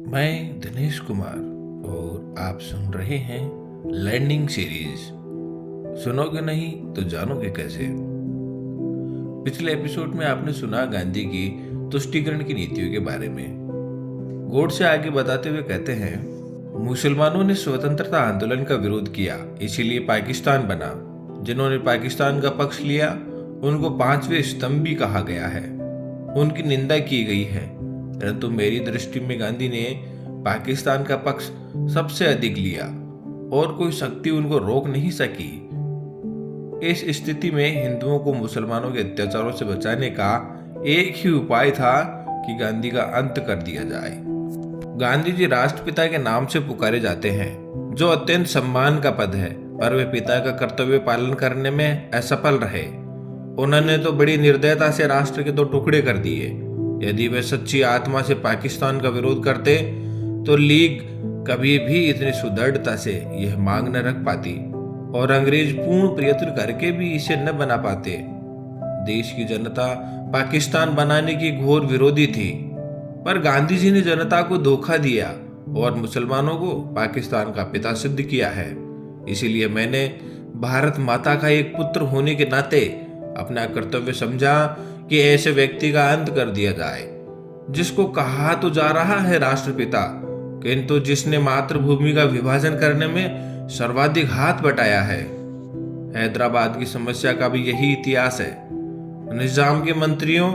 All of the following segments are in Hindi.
मैं दिनेश कुमार और आप सुन रहे हैं लर्निंग सीरीज। सुनोगे नहीं तो जानोगे कैसे। पिछले एपिसोड में आपने सुना गांधी की तुष्टीकरण की नीतियों के बारे में। गोडसे आगे बताते हुए कहते हैं, मुसलमानों ने स्वतंत्रता आंदोलन का विरोध किया, इसीलिए पाकिस्तान बना। जिन्होंने पाकिस्तान का पक्ष लिया उनको पांचवें स्तंभ भी कहा गया है। उनकी निंदा की गई है, परंतु मेरी दृष्टि में गांधी ने पाकिस्तान का पक्ष सबसे अधिक लिया और कोई शक्ति उनको रोक नहीं सकी। इस स्थिति में हिंदुओं को मुसलमानों के अत्याचारों से बचाने का एक ही उपाय था कि गांधी का अंत कर दिया जाए। गांधी जी राष्ट्रपिता के नाम से पुकारे जाते हैं, जो अत्यंत सम्मान का पद है, पर वे पिता का कर्तव्य पालन करने में असफल रहे। उन्होंने तो बड़ी निर्दयता से राष्ट्र के दो टुकड़े कर दिए। यदि वे सच्ची आत्मा से पाकिस्तान का विरोध करते तो लीग कभी भी इतनी सुदृढ़ता से यह मांग न रख पाती और अंग्रेज पूर्ण प्रयत्न करके भी इसे न बना पाते। देश की जनता पाकिस्तान बनाने की घोर विरोधी थी, पर गांधी जी ने जनता को धोखा दिया और मुसलमानों को पाकिस्तान का पिता सिद्ध किया है। इसीलिए मैंने भारत माता का एक पुत्र होने के नाते अपना कर्तव्य समझा कि ऐसे व्यक्ति का अंत कर दिया जाए, जिसको कहा तो जा रहा है राष्ट्रपिता, किंतु जिसने मातृभूमि का विभाजन करने में सर्वाधिक हाथ बटाया है। हैदराबाद की समस्या का भी यही इतिहास है। निजाम के मंत्रियों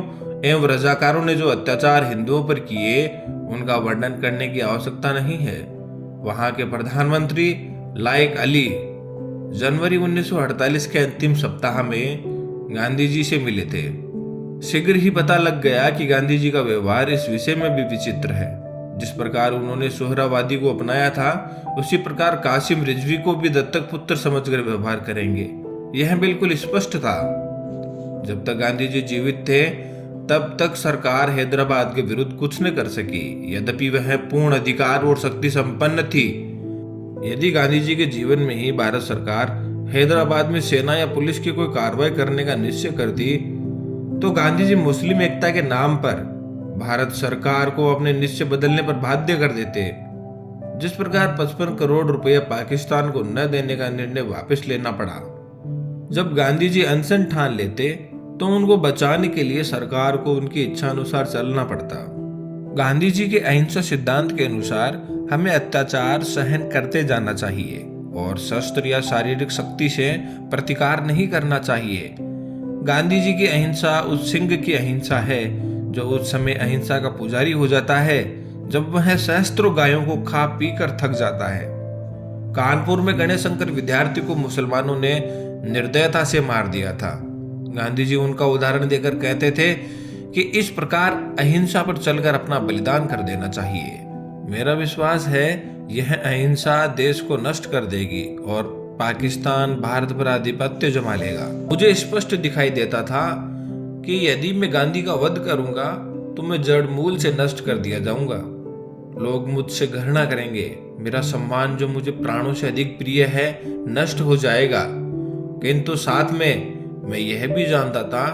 एवं रजाकारों ने जो अत्याचार हिंदुओं पर किए उनका वर्णन करने की आवश्यकता नहीं है। वहां के प्रधानमंत्री लायक अली जनवरी 1948 के अंतिम सप्ताह में गांधी जी से मिले थे। शीघ्र ही पता लग गया कि गांधी जी का व्यवहार इस विषय में भी विचित्र है। जिस प्रकार उन्होंने सोहरावादी को अपनाया था, उसी प्रकार कासिम रिजवी को भी दत्तक पुत्र समझकर व्यवहार करेंगे, यह बिल्कुल स्पष्ट था। जब तक गांधी जी जीवित थे तब तक सरकार हैदराबाद के विरुद्ध कुछ न कर सकी, यद्यपि वह पूर्ण अधिकार और शक्ति संपन्न थी। यदि गांधी जी के जीवन में ही भारत सरकार हैदराबाद में सेना या पुलिस की कोई कार्रवाई करने का निश्चय करती तो गांधी जी मुस्लिम एकता के नाम पर भारत सरकार को अपने निश्चय बदलने पर बाध्य कर देते। जिस प्रकार 55 करोड़ रुपया पाकिस्तान को न देने का निर्णय वापस लेना पड़ा। जब गांधी जी अनशन ठान लेते तो उनको बचाने के लिए सरकार को उनकी इच्छा अनुसार चलना पड़ता। गांधी जी के अहिंसा सिद्धांत के अनुसार हमें अत्याचार सहन करते जाना चाहिए और शस्त्र या शारीरिक शक्ति से प्रतिकार नहीं करना चाहिए। गांधी जी की अहिंसा उस सिंह की अहिंसा है जो उस समय अहिंसा का पुजारी हो जाता है जब वह सहस्त्रों गायों को खा पी कर थक जाता है। कानपुर में गणेश शंकर विद्यार्थी को मुसलमानों ने निर्दयता से मार दिया था। गांधी जी उनका उदाहरण देकर कहते थे कि इस प्रकार अहिंसा पर चलकर अपना बलिदान कर देना चाहिए। मेरा विश्वास है यह अहिंसा देश को नष्ट कर देगी और पाकिस्तान भारत पर आधिपत्य जमा लेगा। मुझे स्पष्ट दिखाई देता था कि यदि मैं गांधी का वध करूंगा तो मैं जड़ मूल से नष्ट कर दिया जाऊंगा। लोग मुझसे घृणा करेंगे, मेरा सम्मान जो मुझे प्राणों से अधिक प्रिय है नष्ट हो जाएगा। किंतु साथ में मैं यह भी जानता था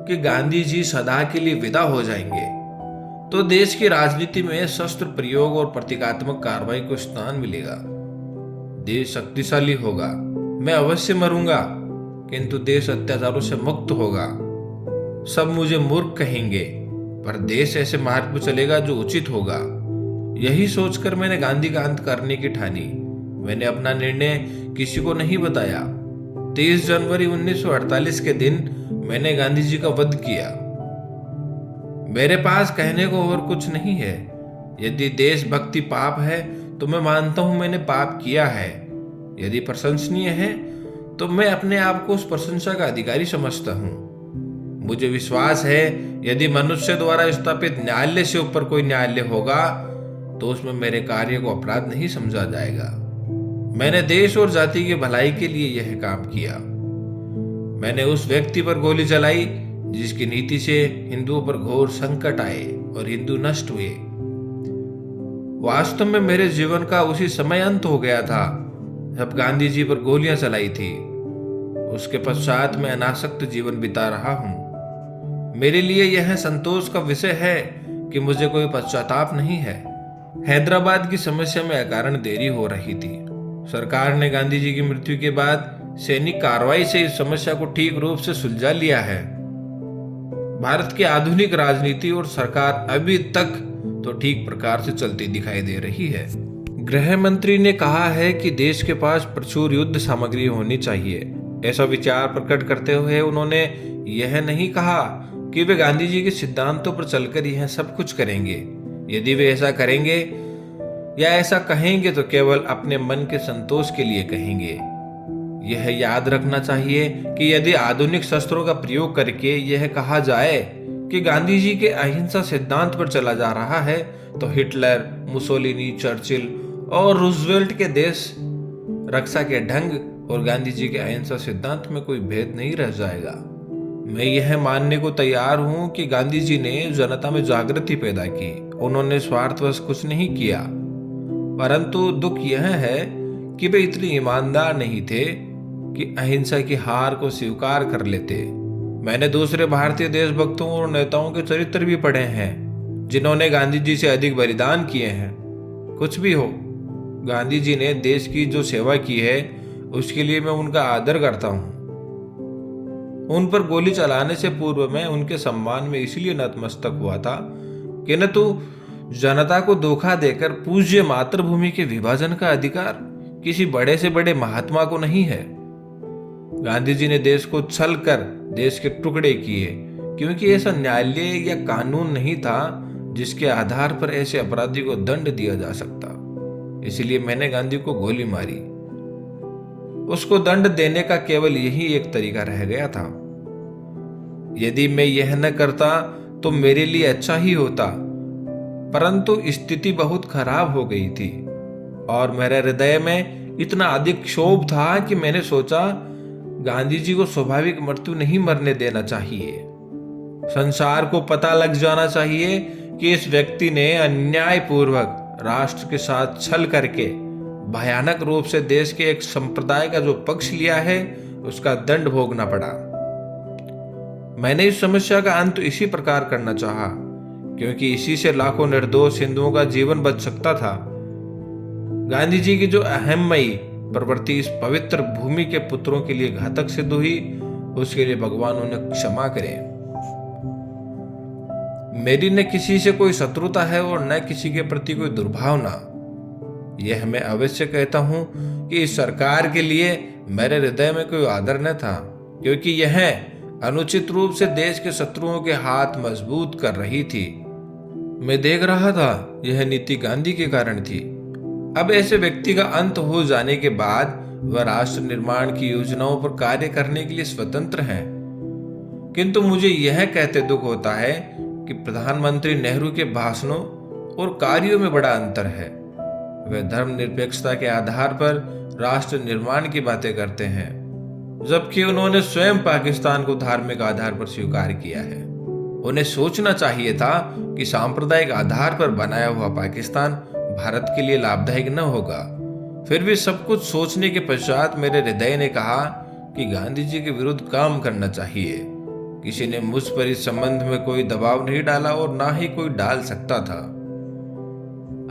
कि गांधी जी सदा के लिए विदा हो जाएंगे तो देश की राजनीति में शस्त्र प्रयोग और प्रतीकात्मक कार्रवाई को स्थान मिलेगा। देश शक्तिशाली होगा, मैं अवश्य मरूंगा, किंतु देश अत्याचारों से मुक्त होगा। सब मुझे मूर्ख कहेंगे, पर देश ऐसे मार्ग पर चलेगा जो उचित होगा। यही सोचकर मैंने गांधी का अंत करने की ठानी। मैंने अपना निर्णय किसी को नहीं बताया। 23 जनवरी 1948 के दिन मैंने गांधी जी का वध किया। मेरे पास कहने को और कुछ नहीं है। यदि देशभक्ति पाप है तो मैं मानता हूं मैंने पाप किया है। यदि प्रशंसनीय है तो मैं अपने आप को उस प्रशंसा का अधिकारी समझता हूं। मुझे विश्वास है यदि मनुष्य द्वारा स्थापित न्यायालय से ऊपर कोई न्यायालय होगा तो उसमें मेरे कार्य को अपराध नहीं समझा जाएगा। मैंने देश और जाति की भलाई के लिए यह काम किया। मैंने उस व्यक्ति पर गोली चलाई जिसकी नीति से हिंदुओं पर घोर संकट आए और हिंदू नष्ट हुए। वास्तव में मेरे जीवन का उसी समय अंत हो गया था जब गांधी जी पर गोलियां चलाई थी। उसके पश्चात मैं अनासक्त जीवन बिता रहा हूं। मेरे लिए यह संतोष का विषय है कि मुझे कोई पश्चाताप नहीं है। हैदराबाद की समस्या में अकारण देरी हो रही थी। सरकार ने गांधी जी की मृत्यु के बाद सैनिक कार्रवाई से इस समस्या को ठीक रूप से सुलझा लिया है। भारत की आधुनिक राजनीति और सरकार अभी तक तो ठीक प्रकार से चलती दिखाई दे रही है। गृह मंत्री ने कहा है कि देश के पास प्रचुर युद्ध सामग्री होनी चाहिए। ऐसा विचार प्रकट करते हुए उन्होंने यह नहीं कहा कि वे गांधी जी के सिद्धांतों पर चलकर यह सब कुछ करेंगे। यदि वे ऐसा करेंगे या ऐसा कहेंगे तो केवल अपने मन के संतोष के लिए कहेंगे। यह याद रखना चाहिए कि यदि आधुनिक शस्त्रों का प्रयोग करके यह कहा जाए कि गांधी जी के अहिंसा सिद्धांत पर चला जा रहा है तो हिटलर, मुसोलिनी, चर्चिल और रूजवेल्ट के देश रक्षा के ढंग और गांधी जी के अहिंसा सिद्धांत में कोई भेद नहीं रह जाएगा। मैं यह मानने को तैयार हूं कि गांधी जी ने जनता में जागृति पैदा की। उन्होंने स्वार्थवश कुछ नहीं किया, परंतु दुख यह है कि वे इतने ईमानदार नहीं थे कि अहिंसा की हार को स्वीकार कर लेते। मैंने दूसरे भारतीय देशभक्तों और नेताओं के चरित्र भी पढ़े हैं जिन्होंने गांधी जी से अधिक बलिदान किए हैं। कुछ भी हो, गांधी जी ने देश की जो सेवा की है उसके लिए मैं उनका आदर करता हूं। उन पर गोली चलाने से पूर्व मैं उनके सम्मान में इसलिए नतमस्तक हुआ था कि न तो जनता को धोखा देकर पूज्य मातृभूमि के विभाजन का अधिकार किसी बड़े से बड़े महात्मा को नहीं है। गांधी जी ने देश को छल कर देश के टुकड़े किए क्योंकि ऐसा न्यायालय या कानून नहीं था जिसके आधार पर ऐसे अपराधी को दंड दिया जा सकता। इसलिए मैंने गांधी को गोली मारी। उसको दंड देने का केवल यही एक तरीका रह गया था। यदि मैं यह न करता तो मेरे लिए अच्छा ही होता, परंतु स्थिति बहुत खराब हो गई थी और मेरे हृदय में इतना अधिक क्षोभ था कि मैंने सोचा गांधी जी को स्वाभाविक मृत्यु नहीं मरने देना चाहिए। संसार को पता लग जाना चाहिए कि इस व्यक्ति ने अन्यायपूर्वक राष्ट्र के साथ छल करके भयानक रूप से देश के एक संप्रदाय का जो पक्ष लिया है उसका दंड भोगना पड़ा। मैंने इस समस्या का अंत इसी प्रकार करना चाहा क्योंकि इसी से लाखों निर्दोष हिंदुओं का जीवन बच सकता था। गांधी जी की जो अहममयी प्रवृत्ति इस पवित्र भूमि के पुत्रों के लिए घातक सिद्ध हुई, उसके लिए भगवान उन्हें क्षमा करे। मेरी न किसी से कोई शत्रुता है और न किसी के प्रति कोई दुर्भावना। यह मैं अवश्य कहता हूं कि इस सरकार के लिए मेरे हृदय में कोई आदर न था क्योंकि यह अनुचित रूप से देश के शत्रुओं के हाथ मजबूत कर रही थी। मैं देख रहा था यह नीति गांधी के कारण थी। अब ऐसे व्यक्ति का अंत हो जाने के बाद वह राष्ट्र निर्माण की योजनाओं पर कार्य करने के लिए स्वतंत्र हैं। किंतु मुझे यह कहते दुख होता है कि प्रधानमंत्री नेहरू के भाषणों और कार्यों में बड़ा अंतर है। वे धर्मनिरपेक्षता के आधार पर राष्ट्र निर्माण की बातें करते हैं, जबकि उन्होंने स्वयं पाकिस्तान को धार्मिक आधार पर स्वीकार किया है। उन्हें सोचना चाहिए था कि सांप्रदायिक आधार पर बनाया हुआ पाकिस्तान भारत के लिए लाभदायक न होगा। फिर भी सब कुछ सोचने के पश्चात मेरे हृदय ने कहा कि गांधी जी के विरुद्ध काम करना चाहिए। किसी ने मुझ पर इस संबंध में कोई दबाव नहीं डाला और ना ही कोई डाल सकता था।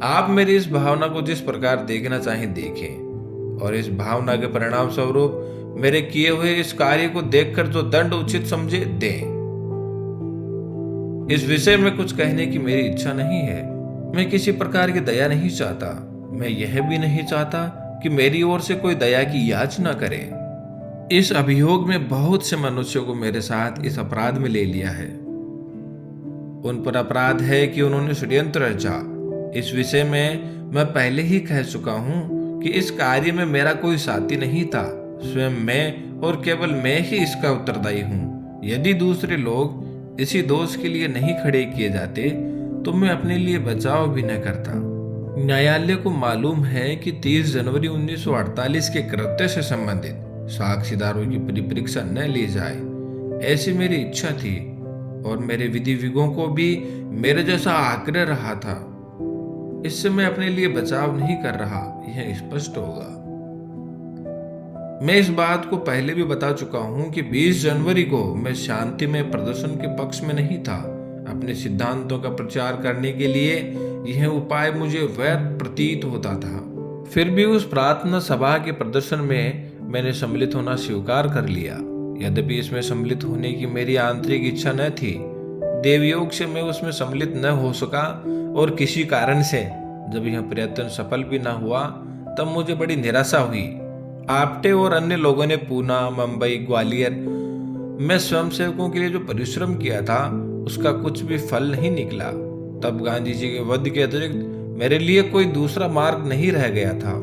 आप मेरी इस भावना को जिस प्रकार देखना चाहें देखें और इस भावना के परिणाम स्वरूप मेरे किए हुए इस कार्य को देखकर जो दंड उचित समझे दें। इस विषय में कुछ कहने की मेरी इच्छा नहीं है। मैं किसी प्रकार की दया नहीं चाहता। मैं यह भी नहीं चाहता कि मेरी ओर से कोई दया की याचना करे। इस अभियोग में बहुत से मनुष्यों को मेरे साथ इस अपराध में ले लिया है। उन पर अपराध है कि उन्होंने षड्यंत्र रचा। इस विषय में मैं पहले ही कह चुका हूं कि इस कार्य में मेरा कोई साथी नहीं था। स्वयं मैं और केवल मैं ही इसका उत्तरदायी हूं। यदि दूसरे लोग इसी दोष के लिए नहीं खड़े किए जाते तो मैं अपने लिए बचाव भी न करता। न्यायालय को मालूम है कि 30 जनवरी 1948 के कृत्य से संबंधित साक्षीदारों की परिपरीक्षा न ली जाए, ऐसी मेरी इच्छा थी और मेरे विधि विगों को भी मेरे जैसा आग्रह रहा था। इससे मैं अपने लिए बचाव नहीं कर रहा, यह स्पष्ट होगा। मैं इस बात को पहले भी बता चुका हूं कि 20 जनवरी को मैं शांति में प्रदर्शन के पक्ष में नहीं था। अपने सिद्धांतों का प्रचार करने के लिए यह उपाय मुझे व्यर्थ प्रतीत होता था। फिर भी उस प्रार्थना सभा के प्रदर्शन में मैंने सम्मिलित होना स्वीकार कर लिया। यद्यपि इसमें सम्मिलित होने की मेरी आंतरिक इच्छा न थी, देवयोग से मैं उसमें सम्मिलित न हो सका और किसी कारण से जब यह प्रयत्न सफल भी न हुआ तब मुझे बड़ी निराशा हुई। आपटे और अन्य लोगों ने पूना, मुंबई, ग्वालियर में स्वयंसेवकों के लिए जो परिश्रम किया था उसका कुछ भी फल नहीं निकला। तब गांधी जी के वध के अतिरिक्त मेरे लिए कोई दूसरा मार्ग नहीं रह गया था।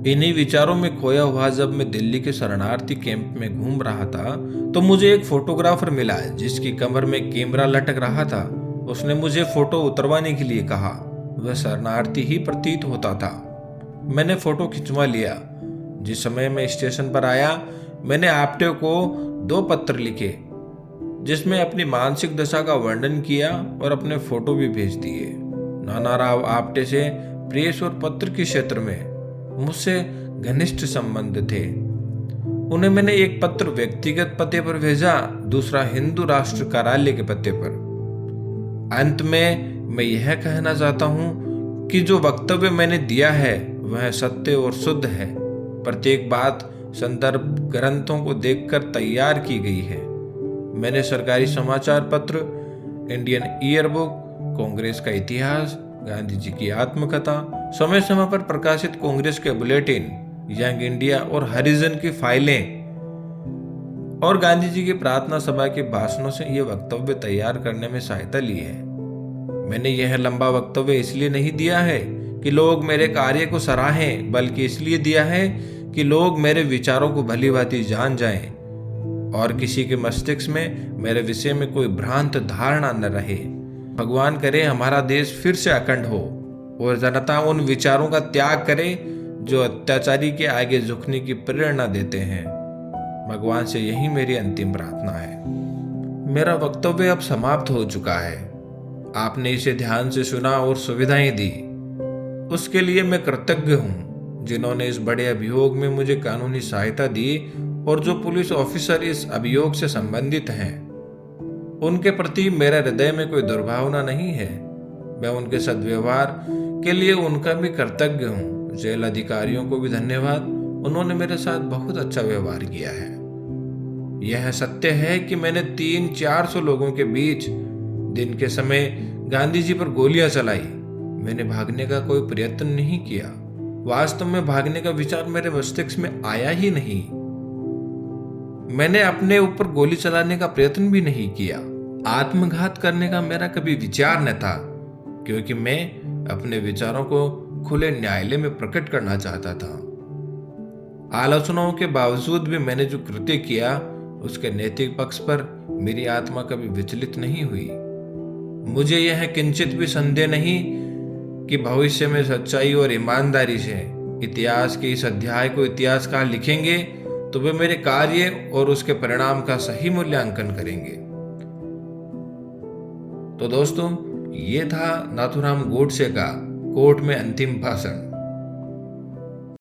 इन्हीं विचारों में खोया हुआ जब मैं दिल्ली के शरणार्थी कैंप में घूम रहा था तो मुझे एक फोटोग्राफर मिला जिसकी कमर में कैमरा लटक रहा था। उसने मुझे फोटो उतरवाने के लिए कहा। वह शरणार्थी ही प्रतीत होता था। मैंने फोटो खिंचवा लिया। जिस समय मैं स्टेशन पर आया मैंने आपटे को 2 पत्र लिखे जिसमें अपनी मानसिक दशा का वर्णन किया और अपने फोटो भी भेज दिए। नाना राव आपटे से प्रेस और पत्र के क्षेत्र में मुझसे घनिष्ठ संबंध थे। उन्हें मैंने एक पत्र व्यक्तिगत पते पर भेजा, दूसरा हिंदू राष्ट्र कार्यालय के पते पर। अंत में मैं यह कहना चाहता हूं कि जो वक्तव्य मैंने दिया है वह सत्य और शुद्ध है। प्रत्येक बात संदर्भ ग्रंथों को देखकर तैयार की गई है। मैंने सरकारी समाचार पत्र, इंडियन ईयरबुक, कांग्रेस का इतिहास, गांधी जी की आत्मकथा, समय समय पर प्रकाशित कांग्रेस के बुलेटिन, यंग इंडिया और हरिजन की फाइलें और गांधी जी की प्रार्थना सभा के भाषणों से यह वक्तव्य तैयार करने में सहायता ली है। मैंने यह लंबा वक्तव्य इसलिए नहीं दिया है कि लोग मेरे कार्य को सराहें, बल्कि इसलिए दिया है कि लोग मेरे विचारों को भलीभांति जान जाएं और किसी के मस्तिष्क में मेरे विषय में कोई भ्रांत धारणा न रहे। भगवान करे हमारा देश फिर से अखंड हो और जनता उन विचारों का त्याग करे जो अत्याचारी के आगे झुकने की प्रेरणा देते हैं। भगवान से यही मेरी अंतिम प्रार्थना है। मेरा वक्तव्य अब समाप्त हो चुका है। आपने इसे ध्यान से सुना और सुविधाएं दी, उसके लिए मैं कृतज्ञ हूं। जिन्होंने इस बड़े अभियोग में मुझे कानूनी सहायता दी और जो पुलिस ऑफिसर इस अभियोग से संबंधित हैं, उनके प्रति मेरे हृदय में कोई दुर्भावना नहीं है। मैं उनके सद्व्यवहार के लिए उनका भी कृतज्ञ हूँ। जेल अधिकारियों को भी धन्यवाद, उन्होंने मेरे साथ बहुत अच्छा व्यवहार किया है। यह सत्य है कि मैंने 300-400 लोगों के बीच दिन के समय गांधी जी पर गोलियां चलाई। मैंने भागने का कोई प्रयत्न नहीं किया। वास्तव में भागने का विचार मेरे मस्तिष्क में आया ही नहीं। मैंने अपने ऊपर गोली चलाने का प्रयत्न भी नहीं किया। आत्मघात करने का मेरा कभी विचार न था, क्योंकि मैं अपने विचारों को खुले न्यायालय में प्रकट करना चाहता था। आलोचनाओं के बावजूद भी मैंने जो कृत्य किया उसके नैतिक पक्ष पर मेरी आत्मा कभी विचलित नहीं हुई। मुझे यह किंचित भी संदेह नहीं कि भविष्य में सच्चाई और ईमानदारी से इतिहास के इस अध्याय को इतिहासकार लिखेंगे तो वे मेरे कार्य और उसके परिणाम का सही मूल्यांकन करेंगे। तो दोस्तों, ये था नाथूराम गोडसे का कोर्ट में अंतिम भाषण।